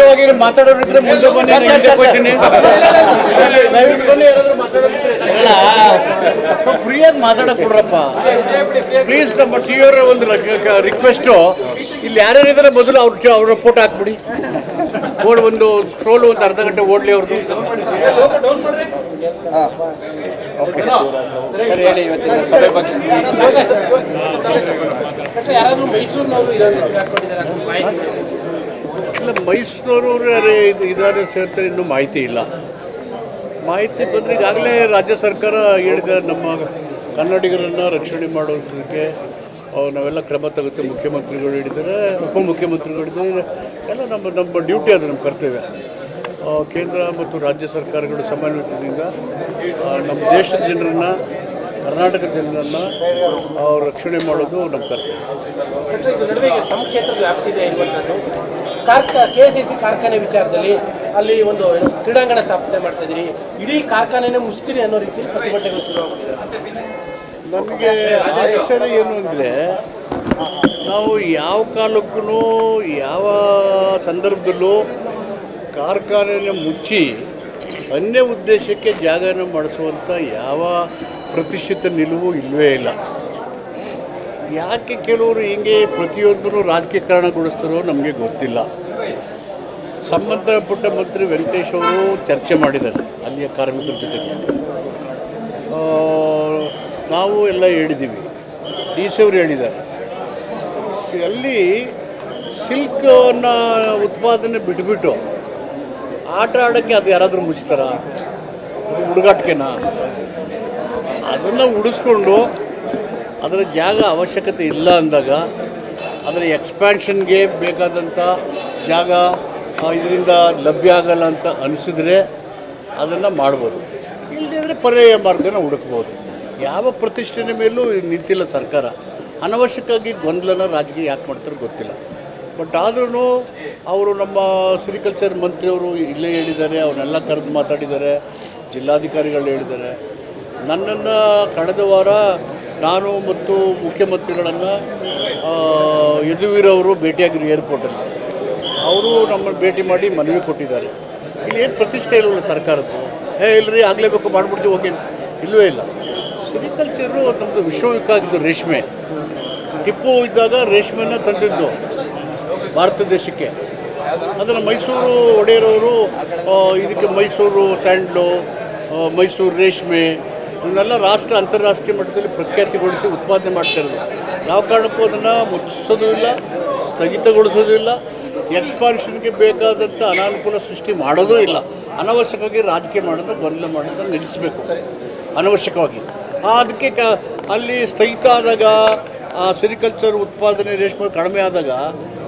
ನೇರವಾಗಿ ಮಾತಾಡೋರಿದ್ರೆ ಮುಂದೆ ಬನ್ನಿ, ಹೋಗ್ತೀನಿ. ದಯವಿಟ್ಟು ಬನ್ನಿ, ಯಾರಾದ್ರೂ ಮಾತಾಡೋದಿದ್ರೆ ಫ್ರೀಯಾಗಿ ಮಾತಾಡಕ್ ಕೊಡ್ರಪ್ಪ ಪ್ಲೀಸ್. ನಮ್ಮ ಟಿವಿಯವರ ಒಂದು ರಿಕ್ವೆಸ್ಟು, ಇಲ್ಲಿ ಯಾರ್ಯಾರಿದ್ದಾರೆ ಮೊದಲು ಅವ್ರ ಫೋಟೋ ಹಾಕ್ಬಿಡಿ. ಒಂದು ಸ್ಕ್ರೋಲ್ ಒಂದು ಅರ್ಧ ಗಂಟೆ ಓಡ್ಲಿ ಅವ್ರದ್ದು. ಓಕೆ ಹೇಳಿ ಇವತ್ತಿನ ಸಭೆ ಬಗ್ಗೆ. ಇಲ್ಲ, ಮೈಸೂರವರು ಇದಾರೆ ಸೇರ್ತಾರೆ, ಇನ್ನೂ ಮಾಹಿತಿ ಇಲ್ಲ. ಮಾಹಿತಿ ಬಂದರೆ ಈಗಾಗಲೇ ರಾಜ್ಯ ಸರ್ಕಾರ ಹೇಳಿದ ನಮ್ಮ ಕನ್ನಡಿಗರನ್ನು ರಕ್ಷಣೆ ಮಾಡೋದಕ್ಕೆ ನಾವೆಲ್ಲ ಕ್ರಮ ತಗುತ್ತೆ. ಮುಖ್ಯಮಂತ್ರಿಗಳು ಹೇಳಿದ್ದಾರೆ, ಉಪಮುಖ್ಯಮಂತ್ರಿಗಳು ಹೇಳಿದ್ದಾರೆ. ಎಲ್ಲ ನಮ್ಮ ಡ್ಯೂಟಿ, ಅದು ನಮ್ಮ ಕರ್ತವ್ಯ. ಕೇಂದ್ರ ಮತ್ತು ರಾಜ್ಯ ಸರ್ಕಾರಗಳು ಸಮನ್ವಯದಿಂದ ನಮ್ಮ ದೇಶದ ಜನರನ್ನು, ಕರ್ನಾಟಕದ ಜನರನ್ನು ರಕ್ಷಣೆ ಮಾಡೋದು ನಮ್ಮ ಕರ್ತವ್ಯ. ನಮ್ಮ ಕ್ಷೇತ್ರದ ವ್ಯಾಪ್ತಿ ಇದೆ ಇರುವಂಥದ್ದು KCC ಕಾರ್ಖಾನೆ ವಿಚಾರದಲ್ಲಿ ಅಲ್ಲಿ ಒಂದು ಕ್ರೀಡಾಂಗಣ ಸ್ಥಾಪನೆ ಮಾಡ್ತಾ ಇದ್ದೀರಿ, ಇಡೀ ಕಾರ್ಖಾನೆನೇ ಮುಚ್ತೀರಿ ಅನ್ನೋ ರೀತಿಯಲ್ಲಿ ಪ್ರತಿಭಟನೆಗಳು ಶುರುವಾಗ್ತಿದೆ. ನಮಗೆ ಆಶ್ಚರ್ಯ ಏನು ಅಂದರೆ, ನಾವು ಯಾವ ಕಾಲಕ್ಕೂ ಯಾವ ಸಂದರ್ಭದಲ್ಲೂ ಕಾರ್ಖಾನೆಯನ್ನು ಮುಚ್ಚಿ ಅನ್ಯ ಉದ್ದೇಶಕ್ಕೆ ಜಾಗನ ಮಾಡಿಸುವಂಥ ಯಾವ ಪ್ರತಿಷ್ಠಿತ ನಿಲುವು ಇಲ್ಲವೇ ಇಲ್ಲ. ಯಾಕೆ ಕೆಲವರು ಹಿಂಗೆ ಪ್ರತಿಯೊಂದನ್ನು ರಾಜಕೀಕರಣಗೊಳಿಸ್ತಾರೋ ನಮಗೆ ಗೊತ್ತಿಲ್ಲ. ಸಂಬಂಧಪಟ್ಟ ಮಂತ್ರಿ ವೆಂಕಟೇಶ್ ಅವರು ಚರ್ಚೆ ಮಾಡಿದ್ದಾರೆ ಅಲ್ಲಿಯ ಕಾರ್ಮಿಕರ ಜೊತೆಗೆ. ನಾವು ಎಲ್ಲ ಹೇಳಿದ್ದೀವಿ, DC ಅವರು ಹೇಳಿದ್ದಾರೆ. ಅಲ್ಲಿ ಸಿಲ್ಕನ್ನು ಉತ್ಪಾದನೆ ಬಿಟ್ಬಿಟ್ಟು ಆಟ ಆಡೋಕ್ಕೆ ಅದು ಯಾರಾದರೂ ಮುಚ್ತಾರ? ಅದು ಹುಡುಗಾಟಿಕೆನ? ಅದನ್ನು ಉಳಿಸ್ಕೊಂಡು ಅದರ ಜಾಗ ಅವಶ್ಯಕತೆ ಇಲ್ಲ ಅಂದಾಗ ಅದರ ಎಕ್ಸ್ಪ್ಯಾನ್ಷನ್ಗೆ ಬೇಕಾದಂಥ ಜಾಗ ಇದರಿಂದ ಲಭ್ಯ ಆಗಲ್ಲ ಅಂತ ಅನಿಸಿದ್ರೆ ಅದನ್ನು ಮಾಡ್ಬೋದು. ಇಲ್ಲದಿದ್ದರೆ ಪರ್ಯಾಯ ಮಾರ್ಗನ ಹುಡುಕ್ಬೋದು. ಯಾವ ಪ್ರತಿಷ್ಠೆನ ಮೇಲೂ ನಿಂತಿಲ್ಲ ಸರ್ಕಾರ. ಅನವಶ್ಯಕವಾಗಿ ಗೊಂದಲನ ರಾಜಕೀಯ ಯಾಕೆ ಮಾಡ್ತಾರೋ ಗೊತ್ತಿಲ್ಲ. ಬಟ್ ಆದ್ರೂ ಅವರು ನಮ್ಮ ಸಿರಿಕಲ್ಚರ್ ಮಂತ್ರಿಯವರು ಇಲ್ಲೇ ಹೇಳಿದ್ದಾರೆ, ಅವನ್ನೆಲ್ಲ ಕರೆದು ಮಾತಾಡಿದ್ದಾರೆ, ಜಿಲ್ಲಾಧಿಕಾರಿಗಳು ಹೇಳಿದ್ದಾರೆ. ನನ್ನನ್ನು ಕಳೆದ ವಾರ ನಾನು ಮತ್ತು ಮುಖ್ಯಮಂತ್ರಿಗಳನ್ನು ಯದುವೀರವರು ಭೇಟಿಯಾಗಿರು ಏರ್ಪೋರ್ಟಲ್ಲಿ. ಅವರು ನಮ್ಮನ್ನು ಭೇಟಿ ಮಾಡಿ ಮನವಿ ಕೊಟ್ಟಿದ್ದಾರೆ. ಇಲ್ಲಿ ಏನು ಪ್ರತಿಷ್ಠೆ ಇಲ್ಲವಲ್ಲ ಸರ್ಕಾರದ್ದು. ಇಲ್ಲರಿ ಆಗಲೇಬೇಕು ಮಾಡಿಬಿಡ್ತೀವಿ ಹೋಗಿ ಅಂತ ಇಲ್ಲವೇ ಇಲ್ಲ. ಸಿರಿಕಲ್ಚರು ನಮ್ಮದು ವಿಶ್ವವಿಖ್ಯಾತ ರೇಷ್ಮೆ. ಟಿಪ್ಪು ಇದ್ದಾಗ ರೇಷ್ಮೆನ ತಂದಿದ್ದು ಭಾರತ ದೇಶಕ್ಕೆ. ಅದನ್ನು ಮೈಸೂರು ಒಡೆಯರವರು ಇದಕ್ಕೆ ಮೈಸೂರು ಸ್ಯಾಂಡ್ಲು, ಮೈಸೂರು ರೇಷ್ಮೆ ಇವನ್ನೆಲ್ಲ ಅಂತಾರಾಷ್ಟ್ರೀಯ ಮಟ್ಟದಲ್ಲಿ ಪ್ರಖ್ಯಾತಿಗೊಳಿಸಿ ಉತ್ಪಾದನೆ ಮಾಡ್ತಾಯಿರೋದು. ಯಾವ ಕಾರಣಕ್ಕೂ ಅದನ್ನು ಮುಚ್ಚಿಸೋದು ಇಲ್ಲ, ಸ್ಥಗಿತಗೊಳಿಸೋದು ಇಲ್ಲ, ಎಕ್ಸ್ಪಾನ್ಷನ್ಗೆ ಬೇಕಾದಂಥ ಅನಾನುಕೂಲ ಸೃಷ್ಟಿ ಮಾಡೋದೂ ಇಲ್ಲ. ಅನವಶ್ಯಕವಾಗಿ ರಾಜಕೀಯ ಮಾಡೋದು, ಗೊಂದಲ ಮಾಡೋದನ್ನು ನಿಲ್ಲಿಸಬೇಕು ಅನವಶ್ಯಕವಾಗಿ. ಅದಕ್ಕೆ ಅಲ್ಲಿ ಸ್ಥಗಿತ ಆದಾಗ ಸಿರಿಕಲ್ಚರ್ ಉತ್ಪಾದನೆ ರೇಷ್ಮೆ ಕಡಿಮೆ ಆದಾಗ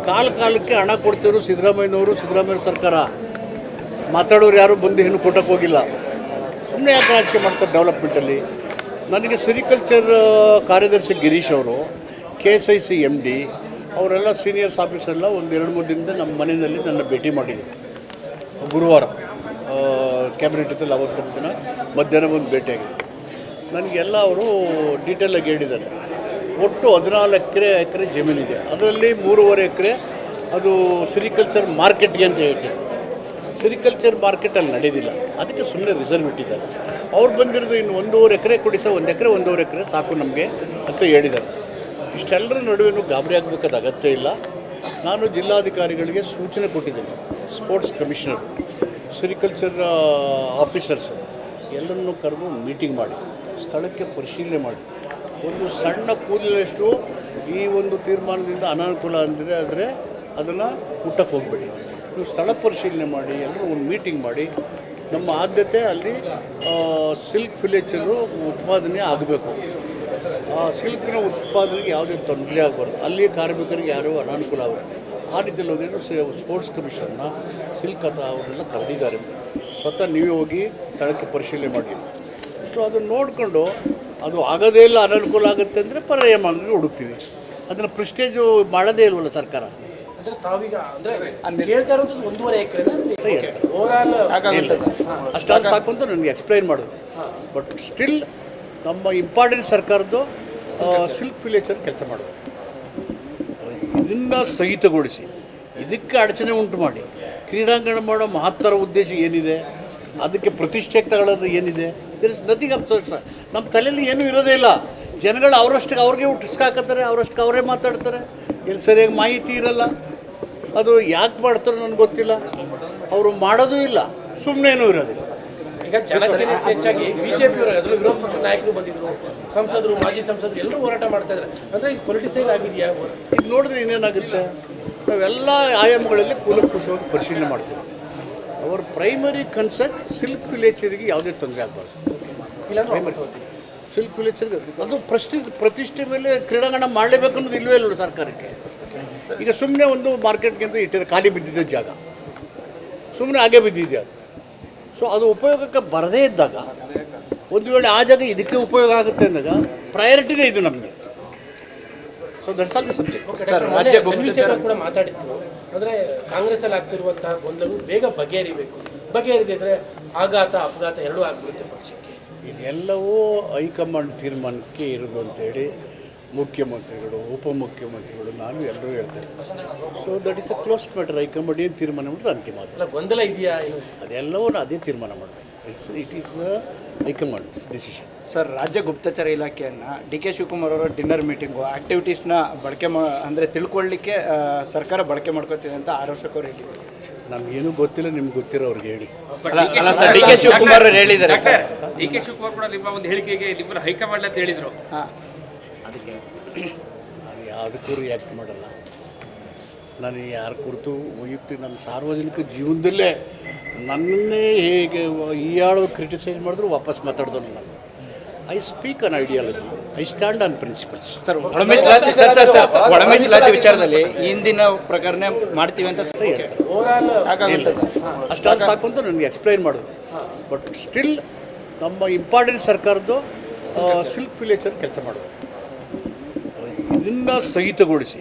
ಕಾಲಕ್ಕೆ ಹಣ ಕೊಡ್ತಿದ್ರು ಸಿದ್ದರಾಮಯ್ಯ ಸರ್ಕಾರ. ಮಾತಾಡೋರು ಯಾರು ಬಂದು ಹೆಣ್ಣು ಕೊಟ್ಟಕ್ಕೆ ಹೋಗಿಲ್ಲ. ಸುಮ್ಮನೆ ಯಾಕೆ ರಾಜಕೀಯ ಮಾಡ್ತಾರೆ ಡೆವಲಪ್ಮೆಂಟಲ್ಲಿ? ನನಗೆ ಸಿರಿಕಲ್ಚರ್ ಕಾರ್ಯದರ್ಶಿ ಗಿರೀಶ್ ಅವರು, KSIC MD ಅವರೆಲ್ಲ ಸೀನಿಯರ್ಸ್ ಆಫೀಸರೆಲ್ಲ ಒಂದು 2-3 ದಿನದಿಂದ ನಮ್ಮ ಮನೆಯಲ್ಲಿ ನನ್ನ ಭೇಟಿ ಮಾಡಿದರು. ಗುರುವಾರ ಕ್ಯಾಬಿನೆಟಲ್ಲಿ ಅವತ್ತು ದಿನ ಮಧ್ಯಾಹ್ನ ಒಂದು ಭೇಟಿಯಾಗಿದೆ. ನನಗೆಲ್ಲ ಅವರು ಡೀಟೇಲಾಗಿ ಹೇಳಿದ್ದಾರೆ. ಒಟ್ಟು 14 ಎಕರೆ ಜಮೀನಿದೆ. ಅದರಲ್ಲಿ 3.5 ಎಕರೆ ಅದು ಸಿರಿಕಲ್ಚರ್ ಮಾರ್ಕೆಟ್ಗೆ ಅಂತ ಹೇಳ್ತಾರೆ. ಸಿರಿಕಲ್ಚರ್ ಮಾರ್ಕೆಟಲ್ಲಿ ನಡೆಯೋದಿಲ್ಲ, ಅದಕ್ಕೆ ಸುಮ್ಮನೆ ರಿಸರ್ವ್ ಇಟ್ಟಿದ್ದಾರೆ. ಅವ್ರು ಬಂದಿರೋದು ಇನ್ನು 1.5 ಎಕರೆ ಕೊಡಿ ಸರ್, 1.5 ಎಕರೆ ಸಾಕು ನಮಗೆ ಅಂತ ಹೇಳಿದ್ದಾರೆ. ಇಷ್ಟೆಲ್ಲರ ನಡುವೆನೂ ಗಾಬರಿ ಆಗಬೇಕಾದ ಅಗತ್ಯ ಇಲ್ಲ. ನಾನು ಜಿಲ್ಲಾಧಿಕಾರಿಗಳಿಗೆ ಸೂಚನೆ ಕೊಟ್ಟಿದ್ದೀನಿ. ಸ್ಪೋರ್ಟ್ಸ್ ಕಮಿಷನರ್, ಸಿರಿಕಲ್ಚರ್ ಆಫೀಸರ್ಸು ಎಲ್ಲರನ್ನೂ ಕರೆದು ಮೀಟಿಂಗ್ ಮಾಡಿ ಸ್ಥಳಕ್ಕೆ ಪರಿಶೀಲನೆ ಮಾಡಿ, ಒಂದು ಸಣ್ಣ ಕೂದಲಷ್ಟು ಈ ಒಂದು ತೀರ್ಮಾನದಿಂದ ಅನಾನುಕೂಲ ಆದರೆ ಅದನ್ನು ಮುಟ್ಟಕ್ಕೆ ಹೋಗಬೇಡಿ. ನೀವು ಸ್ಥಳ ಪರಿಶೀಲನೆ ಮಾಡಿ, ಎಲ್ಲರೂ ಒಂದು ಮೀಟಿಂಗ್ ಮಾಡಿ. ನಮ್ಮ ಆದ್ಯತೆ ಅಲ್ಲಿ ಸಿಲ್ಕ್ ವಿಲೇಜರು ಉತ್ಪಾದನೆ ಆಗಬೇಕು. ಆ ಸಿಲ್ಕ್ನ ಉತ್ಪಾದನೆಗೆ ಯಾವುದೇ ತೊಂದರೆ ಆಗಬಾರ್ದು. ಅಲ್ಲಿ ಕಾರ್ಮಿಕರಿಗೆ ಯಾರೂ ಅನಾನುಕೂಲ ಆಗಬಾರ್ದು. ಆ ರೀತಿಯಲ್ಲಿ ಹೋಗಿದ್ರು ಸ್ಪೋರ್ಟ್ಸ್ ಕಮಿಷನ್ನ ಸಿಲ್ಕ್ ಅವರೆಲ್ಲ ಕರೆದಿದ್ದಾರೆ. ಸ್ವತಃ ನೀವೇ ಹೋಗಿ ಸ್ಥಳಕ್ಕೆ ಪರಿಶೀಲನೆ ಮಾಡಿ. ಸೊ ಅದನ್ನು ನೋಡಿಕೊಂಡು ಅದು ಆಗೋದೇ ಇಲ್ಲ, ಅನಾನುಕೂಲ ಆಗುತ್ತೆ ಅಂದರೆ ಪರ್ಯಾಯ ಮಾರ್ಗ ಹುಡುಕ್ತೀವಿ. ಅದನ್ನು ಪ್ರೆಸ್ಟೇಜು ಮಾಡೋದೇ ಇಲ್ವಲ್ಲ ಸರ್ಕಾರ. ಅಷ್ಟಾದ ಸಾಕು ಅಂತ ನನಗೆ ಎಕ್ಸ್ಪ್ಲೈನ್ ಮಾಡೋದು. ಬಟ್ ಸ್ಟಿಲ್ ನಮ್ಮ ಇಂಪಾರ್ಟೆಂಟ್ ಸರ್ಕಾರದ್ದು ಸಿಲ್ಕ್ ವಿಲೇಜರ್ ಕೆಲಸ ಮಾಡೋದು. ಇದನ್ನು ಸ್ಥಗಿತಗೊಳಿಸಿ ಇದಕ್ಕೆ ಅಡಚಣೆ ಉಂಟು ಮಾಡಿ ಕ್ರೀಡಾಂಗಣ ಮಾಡೋ ಮಹತ್ತರ ಉದ್ದೇಶ ಏನಿದೆ, ಅದಕ್ಕೆ ಪ್ರತಿಷ್ಠೆ ತಗೊಳ್ಳೋದು ಏನಿದೆ, ದರ್ ಇಸ್ ನಥಿಂಗ್ ಅಪ್. ನಮ್ಮ ತಲೆಯಲ್ಲಿ ಏನೂ ಇರೋದೇ ಇಲ್ಲ. ಜನಗಳು ಅವರಷ್ಟಕ್ಕೆ ಅವ್ರಿಗೆ ಹುಟ್ಟಿಸ್ಕಾಕತ್ತಾರೆ, ಅವರಷ್ಟಕ್ಕೆ ಅವರೇ ಮಾತಾಡ್ತಾರೆ. ಇಲ್ಲಿ ಸರಿಯಾಗಿ ಮಾಹಿತಿ ಇರಲ್ಲ. ಅದು ಯಾಕೆ ಮಾಡ್ತಾರೋ ನನಗೆ ಗೊತ್ತಿಲ್ಲ. ಅವರು ಮಾಡೋದೂ ಇಲ್ಲ, ಸುಮ್ಮನೇನೂ ಇರೋದಿಲ್ಲ. ಈಗ ಜನಕ್ಕಿಂತ ಹೆಚ್ಚಾಗಿ ಬಿಜೆಪಿಯವರು ಅದರಲ್ಲೂ ವಿರೋಧ ಪಕ್ಷದ ನಾಯಕರು ಬಂದಿದ್ರು, ಸಂಸದರು, ಮಾಜಿ ಸಂಸದರು ಎಲ್ಲರೂ ಹೋರಾಟ ಮಾಡ್ತಾ ಇದ್ದಾರೆ. ಅಂದರೆ ಇದು ಪೊಲಿಟಿಸೈಸ್ ಆಗಿದೆಯಾ? ಇದು ನೋಡಿದ್ರೆ ಇನ್ನೇನಾಗುತ್ತೆ, ನಾವೆಲ್ಲ ಆಯಾಮಗಳಲ್ಲಿ ಕೂಲಂಕುಷವಾಗಿ ಪರಿಶೀಲನೆ ಮಾಡ್ತೀವಿ. ಅವರ ಪ್ರೈಮರಿ ಕನ್ಸರ್ನ್ ಸಿಲ್ಕ್ ವಿಲೇಚರಿಗೆ ಯಾವುದೇ ತೊಂದರೆ ಆಗಬಾರ್ದು. ಸಿಲ್ಕ್ ವಿಲೇಚರ್ಗೆ ಅದು ಪ್ರತಿಷ್ಠೆ ಮೇಲೆ ಕ್ರೀಡಾಂಗಣ ಮಾಡಲೇಬೇಕು ಅನ್ನೋದು ಇಲ್ಲವೇ ಇಲ್ಲ ಸರ್ಕಾರಕ್ಕೆ. ಈಗ ಸುಮ್ಮನೆ ಒಂದು ಮಾರ್ಕೆಟ್ಗಿಂತ ಇಟ್ಟಿರೋ ಖಾಲಿ ಬಿದ್ದಿದ್ದ ಜಾಗ ಸುಮ್ಮನೆ ಹಾಗೆ ಬಿದ್ದಿದೆ ಅದು. ಸೊ ಅದು ಉಪಯೋಗಕ್ಕೆ ಬರದೇ ಇದ್ದಾಗ, ಒಂದು ವೇಳೆ ಆ ಜಾಗ ಇದಕ್ಕೆ ಉಪಯೋಗ ಆಗುತ್ತೆ ಅಂದಾಗ ಪ್ರಯಾರಿಟಿನೇ ಇದು ನಮಗೆ. So that's all the subject. ಕೂಡ ಮಾತಾಡಿದ್ರು, ಅಂದರೆ ಕಾಂಗ್ರೆಸ್ಸಲ್ಲಿ ಆಗ್ತಿರುವಂತಹ ಗೊಂದಲು ಬೇಗ ಬಗೆಹರಿಬೇಕು, ಬಗೆಹರಿದಿದ್ರೆ ಆಘಾತ ಅಪಘಾತ ಎರಡೂ ಆಗ್ಬಿಡುತ್ತೆ ಪಕ್ಷಕ್ಕೆ. ಇದೆಲ್ಲವೂ ಹೈಕಮಾಂಡ್ ತೀರ್ಮಾನಕ್ಕೆ ಇರೋದು ಅಂತೇಳಿ ಮುಖ್ಯಮಂತ್ರಿಗಳು, ಉಪಮುಖ್ಯಮಂತ್ರಿಗಳು, ನಾನು ಎಲ್ಲರೂ ಹೇಳ್ತೇನೆ. So that is a closed matter. High command ಏನು ತೀರ್ಮಾನ ಮಾಡೋದು ಅಂತಿಮ. ಅಲ್ಲ, ಗೊಂದಲ ಇದೆಯಾ? ಅದೆಲ್ಲವೂ ಅದೇ ತೀರ್ಮಾನ ಮಾಡಬೇಕು. It is high command decision. Sir, ರಾಜ್ಯ ಗುಪ್ತಚರ ಇಲಾಖೆಯನ್ನು ಡಿ ಕೆ ಶಿವಕುಮಾರ್ ಅವರ ಡಿನ್ನರ್ ಮೀಟಿಂಗು ಆ್ಯಕ್ಟಿವಿಟೀಸ್ನ ಬಳಕೆ ಅಂದರೆ ತಿಳ್ಕೊಳ್ಳಿಕ್ಕೆ ಸರ್ಕಾರ ಬಳಕೆ ಮಾಡ್ಕೋತಿದೆ ಅಂತ ಆರೋಪಕರು ಹೇಳಿದ್ದಾರೆ. ನಮಗೇನು ಗೊತ್ತಿಲ್ಲ, ನಿಮ್ಗೆ ಗೊತ್ತಿರೋ ಅವ್ರಿಗೆ ಹೇಳಿ. ಡಿ ಕೆ ಶಿವಕುಮಾರ್ ಅವರು ಹೇಳಿದ್ದಾರೆ. ಡಿ ಕೆ ಶಿವಕುಮಾರ್ ಕೂಡ ನಿಮ್ಮ ಒಂದು ಹೇಳಿಕೆಗೆ ನಿಮ್ಮನ್ನು ಹೈಕಮಾಂಡ್ ಅಂತ ಹೇಳಿದರು. ಅದಕ್ಕೆ ನಾನು ಯಾವುದಕ್ಕೂ ರಿಯಾಕ್ಟ್ ಮಾಡಲ್ಲ. ನಾನು ಯಾರ ಕುರಿತು ವೈಯಕ್ತಿಕ ನನ್ನ ಸಾರ್ವಜನಿಕ ಜೀವನದಲ್ಲೇ ನನ್ನನ್ನೇ ಹೇಗೆ ಈಯಾಳು ಕ್ರಿಟಿಸೈಸ್ ಮಾಡಿದ್ರು ವಾಪಸ್ ಮಾತಾಡ್ದವನು ನಾನು. I speak on ideology, I stand on principles. Sir, ಒಳಮೀಸಲಾತಿ ವಿಚಾರದಲ್ಲಿ ಹಿಂದಿನ ಪ್ರಕರಣ ಮಾಡ್ತೀವಿ ಅಂತ ಸಾಕಾಗುತ್ತೆ. ಅಷ್ಟಾದ್ರು ಸಾಕು ಅಂತ ನನಗೆ ಎಕ್ಸ್ಪ್ಲೈನ್ ಮಾಡೋದು. ಬಟ್ ಸ್ಟಿಲ್ ನಮ್ಮ ಇಂಪಾರ್ಟೆಂಟ್ ಸರ್ಕಾರದ್ದು ಸಿಲ್ಕ್ ವಿಲೇಚರ್ ಕೆಲಸ ಮಾಡೋದು. ಇದನ್ನು ಸ್ಥಗಿತಗೊಳಿಸಿ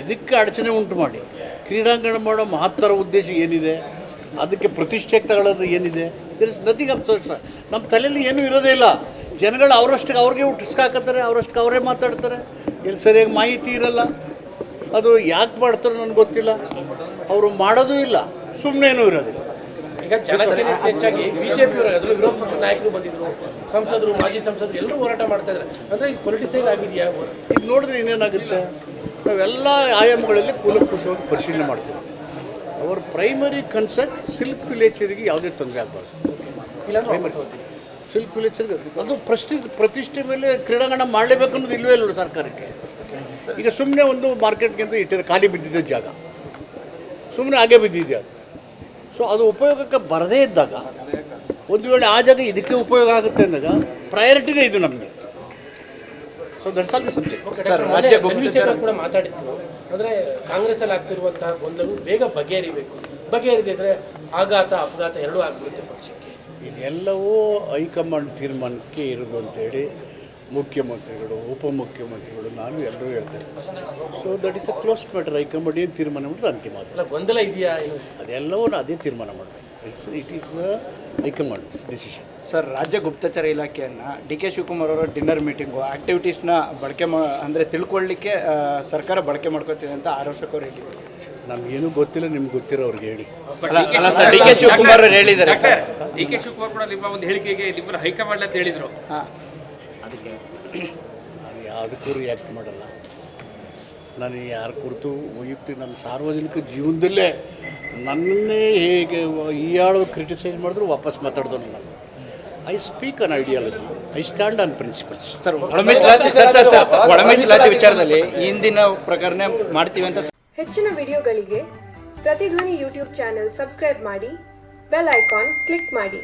ಇದಕ್ಕೆ ಅಡಚಣೆ ಉಂಟು ಮಾಡಿ ಕ್ರೀಡಾಂಗಣ ಮಾಡೋ ಮಹತ್ತರ ಉದ್ದೇಶ ಏನಿದೆ, ಅದಕ್ಕೆ ಪ್ರತಿಷ್ಠೆ ತಗೊಳ್ಳೋದು ಏನಿದೆ, ದರ್ ಇಸ್ ನಥಿಂಗ್ ಅಪ್. ನಮ್ಮ ತಲೆಯಲ್ಲಿ ಏನೂ ಇರೋದೇ ಇಲ್ಲ. ಜನಗಳು ಅವರಷ್ಟಕ್ಕೆ ಅವ್ರಿಗೆ ಹುಟ್ಟಿಸ್ಕಾಕತ್ತಾರೆ, ಅವರಷ್ಟಕ್ಕೆ ಅವರೇ ಮಾತಾಡ್ತಾರೆ. ಇಲ್ಲಿ ಸರಿಯಾಗಿ ಮಾಹಿತಿ ಇರಲ್ಲ. ಅದು ಯಾಕೆ ಮಾಡ್ತಾರೋ ನನಗೆ ಗೊತ್ತಿಲ್ಲ. ಅವರು ಮಾಡೋದೂ ಇಲ್ಲ, ಸುಮ್ಮನೇನೂ ಇರೋದಿಲ್ಲ. ಈಗ ಜನಕ್ಕಿಂತ ಹೆಚ್ಚಾಗಿ ಬಿಜೆಪಿಯವರು ಅದರಲ್ಲೂ ವಿರೋಧ ಪಕ್ಷದ ನಾಯಕರು ಬಂದಿದ್ರು, ಸಂಸದರು, ಮಾಜಿ ಸಂಸದರು ಎಲ್ಲರೂ ಹೋರಾಟ ಮಾಡ್ತಾ ಇದ್ದಾರೆ. ಅಂದರೆ ಇದು ಪೊಲಿಟಿಸೈಸ್ ಆಗಿದೆಯಾ? ಇದು ನೋಡಿದ್ರೆ ಇನ್ನೇನಾಗುತ್ತೆ, ನಾವೆಲ್ಲ ಆಯಾಮಗಳಲ್ಲಿ ಕೂಲಂಕುಷವಾಗಿ ಪರಿಶೀಲನೆ ಮಾಡ್ತೀವಿ. ಅವರ ಪ್ರೈಮರಿ ಕನ್ಸರ್ನ್ ಸಿಲ್ಕ್ ವಿಲೇಚರಿಗೆ ಯಾವುದೇ ತೊಂದರೆ ಆಗಬಾರ್ದು. ಸಿಲ್ಕ್ ವಿಲೇಚರ್ಗೆ ಅದು ಪ್ರತಿಷ್ಠೆ ಮೇಲೆ ಕ್ರೀಡಾಂಗಣ ಮಾಡಲೇಬೇಕು ಅನ್ನೋದು ಇಲ್ಲವೇ ಇಲ್ಲ ಸರ್ಕಾರಕ್ಕೆ. ಈಗ ಸುಮ್ಮನೆ ಒಂದು ಮಾರ್ಕೆಟ್ಗಿಂತ ಇಟ್ಟಿರೋ ಖಾಲಿ ಬಿದ್ದಿದ್ದ ಜಾಗ ಸುಮ್ಮನೆ ಹಾಗೆ ಬಿದ್ದಿದೆ ಅದು. ಸೊ ಅದು ಉಪಯೋಗಕ್ಕೆ ಬರದೇ ಇದ್ದಾಗ, ಒಂದು ವೇಳೆ ಆ ಜಾಗ ಇದಕ್ಕೆ ಉಪಯೋಗ ಆಗುತ್ತೆ ಅಂದಾಗ ಪ್ರಯಾರಿಟಿನೇ ಇದು ನಮಗೆ. So that's all the subject. ಕೂಡ ಮಾತಾಡಿದ್ರು, ಅಂದರೆ ಕಾಂಗ್ರೆಸ್ಸಲ್ಲಿ ಆಗ್ತಿರುವಂತಹ ಗೊಂದಲು ಬೇಗ ಬಗೆಹರಿಬೇಕು, ಬಗೆಹರಿದಿದ್ರೆ ಆಘಾತ ಅಪಘಾತ ಎರಡೂ ಆಗ್ಬಿಡುತ್ತೆ ಪಕ್ಷಕ್ಕೆ. ಇದೆಲ್ಲವೂ ಹೈಕಮಾಂಡ್ ತೀರ್ಮಾನಕ್ಕೆ ಇರೋದು ಅಂತೇಳಿ ಮುಖ್ಯಮಂತ್ರಿಗಳು, ಉಪಮುಖ್ಯಮಂತ್ರಿಗಳು, ನಾನು ಎಲ್ಲರೂ ಹೇಳ್ತೇನೆ. So that is a closed matter. High command ಏನು ತೀರ್ಮಾನ ಮಾಡೋದು ಅಂತಿಮ. ಅಲ್ಲ, ಗೊಂದಲ ಇದೆಯಾ? ಅದೆಲ್ಲವೂ ಅದೇ ತೀರ್ಮಾನ ಮಾಡಬೇಕು. It is high command decision. Sir, ರಾಜ್ಯ ಗುಪ್ತಚರ ಇಲಾಖೆಯನ್ನು ಡಿ ಕೆ ಶಿವಕುಮಾರ್ ಅವರ ಡಿನ್ನರ್ ಮೀಟಿಂಗು ಆ್ಯಕ್ಟಿವಿಟೀಸ್ನ ಬಳಕೆ ಅಂದರೆ ತಿಳ್ಕೊಳ್ಳಿಕ್ಕೆ ಸರ್ಕಾರ ಬಳಕೆ ಮಾಡ್ಕೋತಿದೆ ಅಂತ ಆರೋಪಕರು ಹೇಳಿದ್ದಾರೆ. ನಮಗೇನು ಗೊತ್ತಿಲ್ಲ, ನಿಮ್ಗೆ ಗೊತ್ತಿರೋ ಅವ್ರಿಗೆ ಹೇಳಿ. ಡಿ ಕೆ ಶಿವಕುಮಾರ್ ಅವರು ಹೇಳಿದ್ದಾರೆ. ಡಿ ಕೆ ಶಿವಕುಮಾರ್ ಕೂಡ ನಿಮ್ಮ ಒಂದು ಹೇಳಿಕೆಗೆ ನಿಮ್ಮನ್ನು ಹೈಕಮಾಂಡ್ ಅಂತ ಹೇಳಿದರು. ಅದಕ್ಕೆ ನಾನು ಯಾವುದಕ್ಕೂ ರಿಯಾಕ್ಟ್ ಮಾಡಲ್ಲ. ನಾನು ಯಾರ ಕುರಿತು ವೈಯಕ್ತಿಕ ನನ್ನ ಸಾರ್ವಜನಿಕ ಜೀವನದಲ್ಲೇ ನನ್ನನ್ನೇ ಹೇಗೆ ಈಯಾಳು ಕ್ರಿಟಿಸೈಸ್ ಮಾಡಿದ್ರು ವಾಪಸ್ ಮಾತಾಡ್ದವನು ನಾನು. I speak on ideology, I stand on principles. Sir, ಒಳಮೀಸಲಾತಿ ವಿಚಾರದಲ್ಲಿ ಹಿಂದಿನ ಪ್ರಕರಣ ಮಾಡ್ತೀವಿ ಅಂತ. ಹೆಚ್ಚಿನ ವಿಡಿಯೋಗಳಿಗೆ ಪ್ರತಿಧ್ವನಿ ಯೂಟ್ಯೂಬ್ ಚಾನೆಲ್ ಸಬ್ಸ್ಕ್ರೈಬ್ ಮಾಡಿ, ಬೆಲ್ ಐಕಾನ್ ಕ್ಲಿಕ್ ಮಾಡಿ.